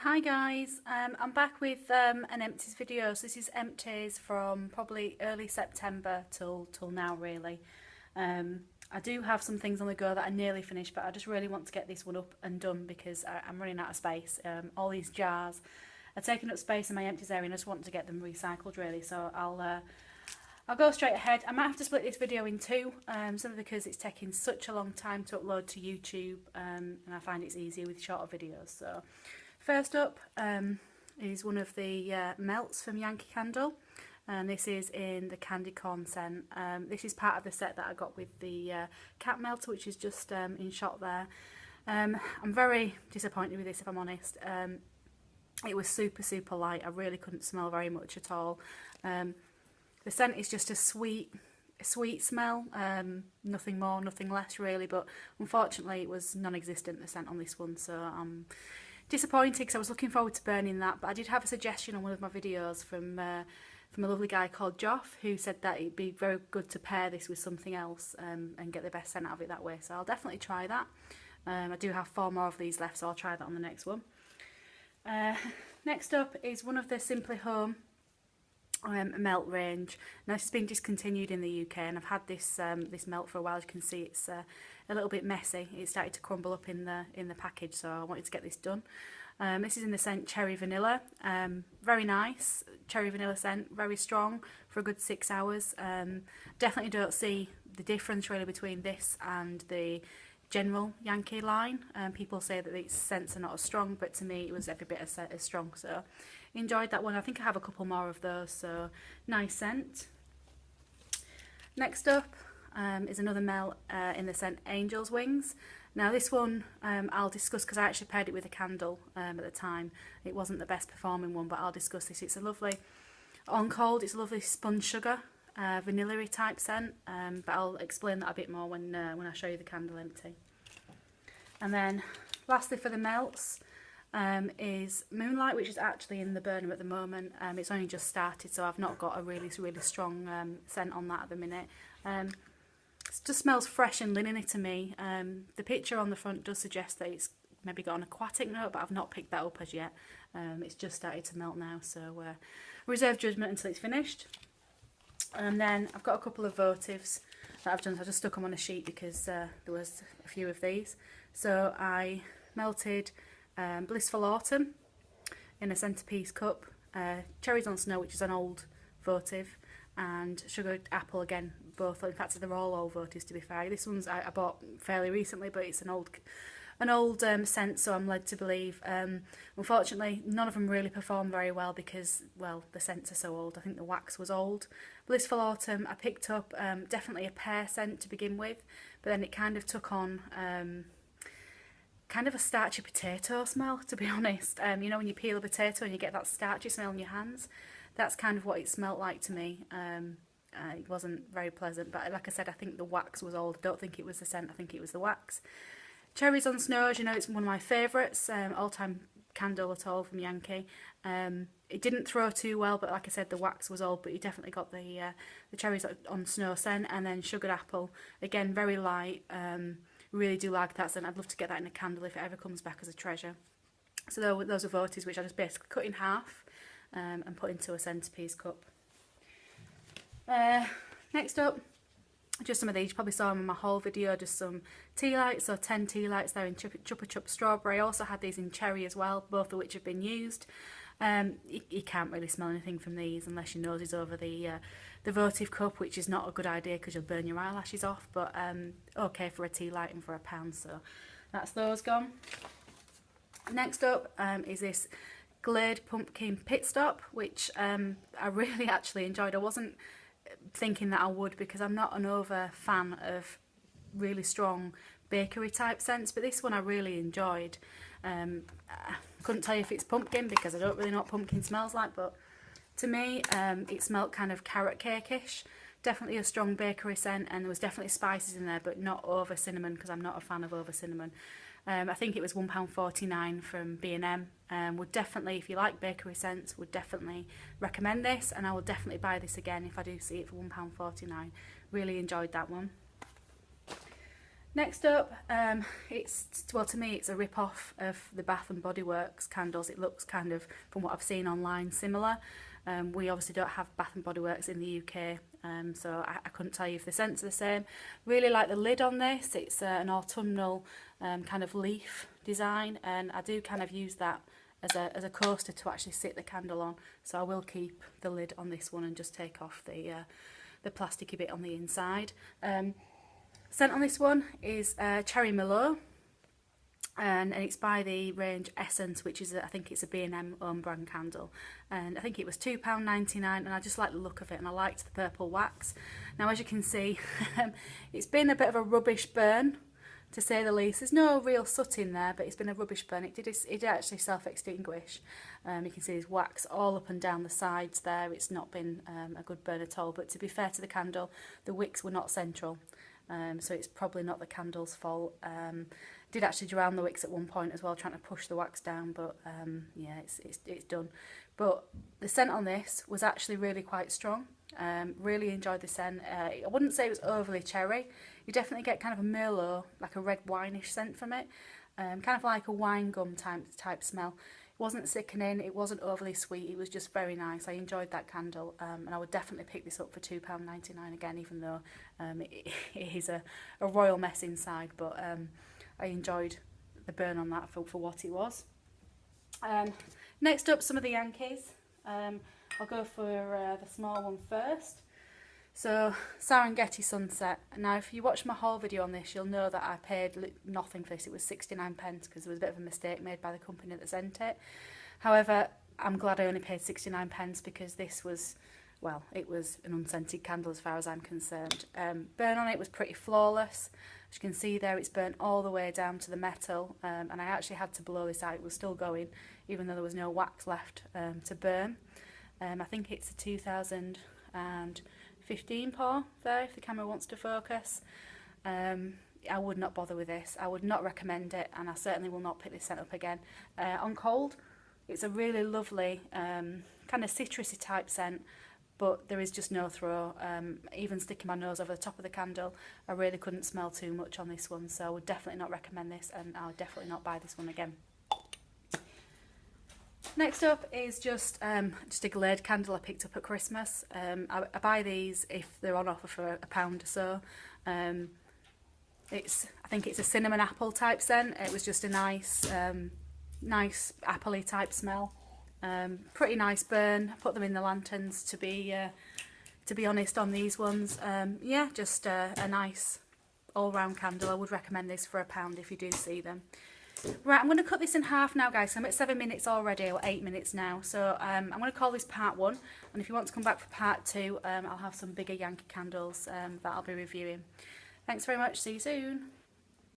Hi guys, I'm back with an Empties video. So this is Empties from probably early September till now really. I do have some things on the go that I nearly finished, but I just really want to get this one up and done because I'm running out of space. All these jars are taking up space in my Empties area and I just want to get them recycled really. So I'll go straight ahead. I might have to split this video in two, simply because it's taking such a long time to upload to YouTube, and I find it's easier with shorter videos. So first up is one of the melts from Yankee Candle, and this is in the candy corn scent. This is part of the set that I got with the cat melter, which is just in shot there. I'm very disappointed with this, if I'm honest. It was super light. I really couldn't smell very much at all. The scent is just a sweet smell, nothing more, nothing less really, but unfortunately it was non-existent, the scent on this one, so I'm disappointed because I was looking forward to burning that. But I did have a suggestion on one of my videos from a lovely guy called Joff, who said that it'd be very good to pair this with something else and get the best scent out of it that way, so I'll definitely try that. I do have 4 more of these left, so I'll try that on the next one. Next up is one of the Simply Home melt range. Now this has been discontinued in the UK, and I've had this this melt for a while. As you can see, it's a little bit messy. It started to crumble up in the package, so I wanted to get this done. This is in the scent Cherry Vanilla. Very nice cherry vanilla scent, very strong for a good 6 hours. Definitely don't see the difference really between this and the general Yankee line. People say that these scents are not as strong, but to me it was every bit as strong, so enjoyed that one. I think I have a couple more of those, so nice scent. Next up is another melt in the scent Angel's Wings. Now this one I'll discuss because I actually paired it with a candle at the time. It wasn't the best performing one, but I'll discuss this. It's a lovely, on cold, it's a lovely spun sugar, vanilla-y type scent, but I'll explain that a bit more when I show you the candle empty. And then lastly for the melts is Moonlight, which is actually in the burner at the moment. It's only just started, so I've not got a really strong scent on that at the minute. It just smells fresh and linen-y to me. The picture on the front does suggest that it's maybe got an aquatic note, but I've not picked that up as yet. It's just started to melt now, so reserve judgment until it's finished. And then I've got a couple of votives that I've done, so I just stuck them on a sheet because there was a few of these. So I melted Blissful Autumn in a centrepiece cup, Cherries on Snow, which is an old votive, and Sugared Apple again, both. In fact, they're all old votives to be fair. This one's I bought fairly recently, but it's an old scent, so I'm led to believe. Unfortunately, none of them really performed very well because, well, the scents are so old. I think the wax was old. Blissful Autumn I picked up, definitely a pear scent to begin with, but then it kind of took on kind of a starchy potato smell, to be honest. You know when you peel a potato and you get that starchy smell in your hands? That's kind of what it smelled like to me. It wasn't very pleasant, but like I said, I think the wax was old. I don't think it was the scent, I think it was the wax. Cherries on Snow, as you know, it's one of my favourites, all-time candle at all from Yankee. It didn't throw too well, but like I said, the wax was old, but you definitely got the Cherries on Snow scent. And then Sugared Apple, again, very light. Really do like that scent. I'd love to get that in a candle if it ever comes back as a treasure. So those are votives, which I just basically cut in half and put into a centrepiece cup. Next up, just some of these, you probably saw them in my haul video, just some tea lights, so 10 tea lights there in Chupa Chup Strawberry. I also had these in Cherry as well, both of which have been used. You can't really smell anything from these unless your nose is over the votive cup, which is not a good idea because you'll burn your eyelashes off, but okay for a tea light and for a pound, so that's those gone. Next up is this Glade Pumpkin Pit Stop, which I really actually enjoyed. I wasn't thinking that I would because I'm not an over fan of really strong bakery type scents, but this one I really enjoyed. I couldn't tell you if it's pumpkin because I don't really know what pumpkin smells like, but to me it smelled kind of carrot cake-ish. Definitely a strong bakery scent, and there was definitely spices in there, but not over cinnamon because I'm not a fan of over cinnamon. I think it was £1.49 from B&M. Would definitely, if you like bakery scents, would definitely recommend this, and I will definitely buy this again if I do see it for £1.49. Really enjoyed that one. Next up, well, to me it's a rip-off of the Bath and Body Works candles. It looks kind of, from what I've seen online, similar. We obviously don't have Bath and Body Works in the UK, so I couldn't tell you if the scents are the same. Really like the lid on this. It's an autumnal kind of leaf design, and I do kind of use that as a coaster to actually sit the candle on. So I will keep the lid on this one and just take off the plasticky bit on the inside. Scent on this one is Cherry Merlot, and it's by the range Essence, which is, I think it's a B&M own brand candle, and I think it was £2.99, and I just like the look of it, and I liked the purple wax. Now, as you can see, it's been a bit of a rubbish burn, to say the least. There's no real soot in there, but it's been a rubbish burn. It did actually self-extinguish. You can see there's wax all up and down the sides there. It's not been a good burn at all, but to be fair to the candle, the wicks were not central. So it's probably not the candle's fault. Did actually drown the wicks at one point as well, trying to push the wax down, but yeah, it's done. But the scent on this was actually really quite strong. Really enjoyed the scent. I wouldn't say it was overly cherry. You definitely get kind of a Merlot, like a red wineish scent from it. Kind of like a wine gum type smell. It wasn't sickening, it wasn't overly sweet, it was just very nice. I enjoyed that candle, and I would definitely pick this up for £2.99 again, even though it is a royal mess inside, but I enjoyed the burn on that for what it was. Next up, some of the Yankees. I'll go for the small one first. So, Serengeti Sunset. Now, if you watch my haul video on this, you'll know that I paid nothing for this. It was 69 pence because there was a bit of a mistake made by the company that sent it. However, I'm glad I only paid 69 pence because this was, well, it was an unscented candle as far as I'm concerned. Burn on it was pretty flawless. As you can see there, it's burnt all the way down to the metal, and I actually had to blow this out. It was still going, even though there was no wax left to burn. I think it's a 2015 pour there, if the camera wants to focus. I would not bother with this. I would not recommend it, and I certainly will not pick this scent up again. On cold, it's a really lovely kind of citrusy type scent, but there is just no throw. Even sticking my nose over the top of the candle, I really couldn't smell too much on this one, so I would definitely not recommend this, and I would definitely not buy this one again. Next up is just a glade candle I picked up at Christmas. I buy these if they're on offer for £1 or so. I think it's a cinnamon apple type scent. It was just a nice appley type smell. Pretty nice burn. I put them in the lanterns to be honest on these ones. Yeah, just a nice all-round candle. I would recommend this for £1 if you do see them. Right, I'm going to cut this in half now, guys. So I'm at 7 minutes already, or 8 minutes now. So I'm going to call this part 1. And if you want to come back for part 2, I'll have some bigger Yankee candles that I'll be reviewing. Thanks very much. See you soon.